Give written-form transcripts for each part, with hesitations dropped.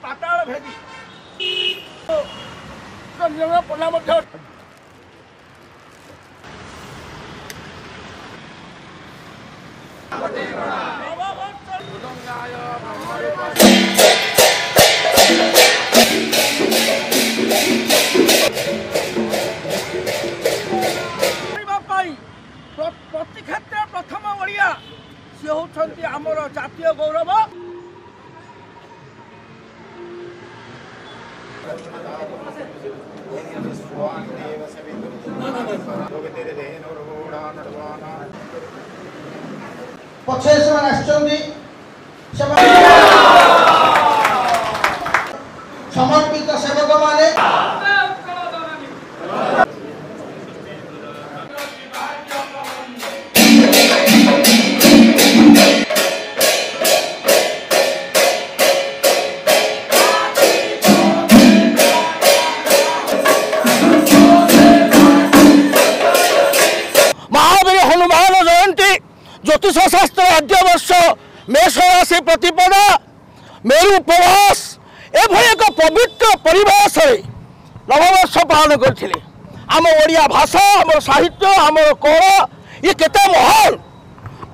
पाताल भेदी पना प्रति क्षेत्र प्रथम ओडिया सी होती आमर जातीय गौरव। पक्षे समर्पित सेवक माने महावीर हनुमान जयंती ज्योतिष शास्त्र आद्यवर्ष मेष राशि प्रतिपदा मेरु उपवास एभली एक पवित्र परिवेश नववर्ष पालन करते आम ओडिया भाषा आम साहित्य आम कला ये केते महान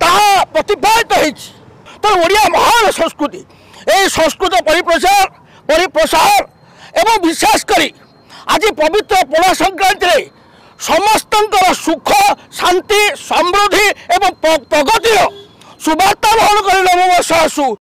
ताहा प्रतिपादित होइछि। तो ओडिया महान संस्कृति यही संस्कृत परिप्रसार एवं विशेष करी आज पवित्र पणा संक्रांति समस्त सुख शांति समृद्धि एवं प्रगतिर सुबार्ता बहन कर नववर्ष आसू।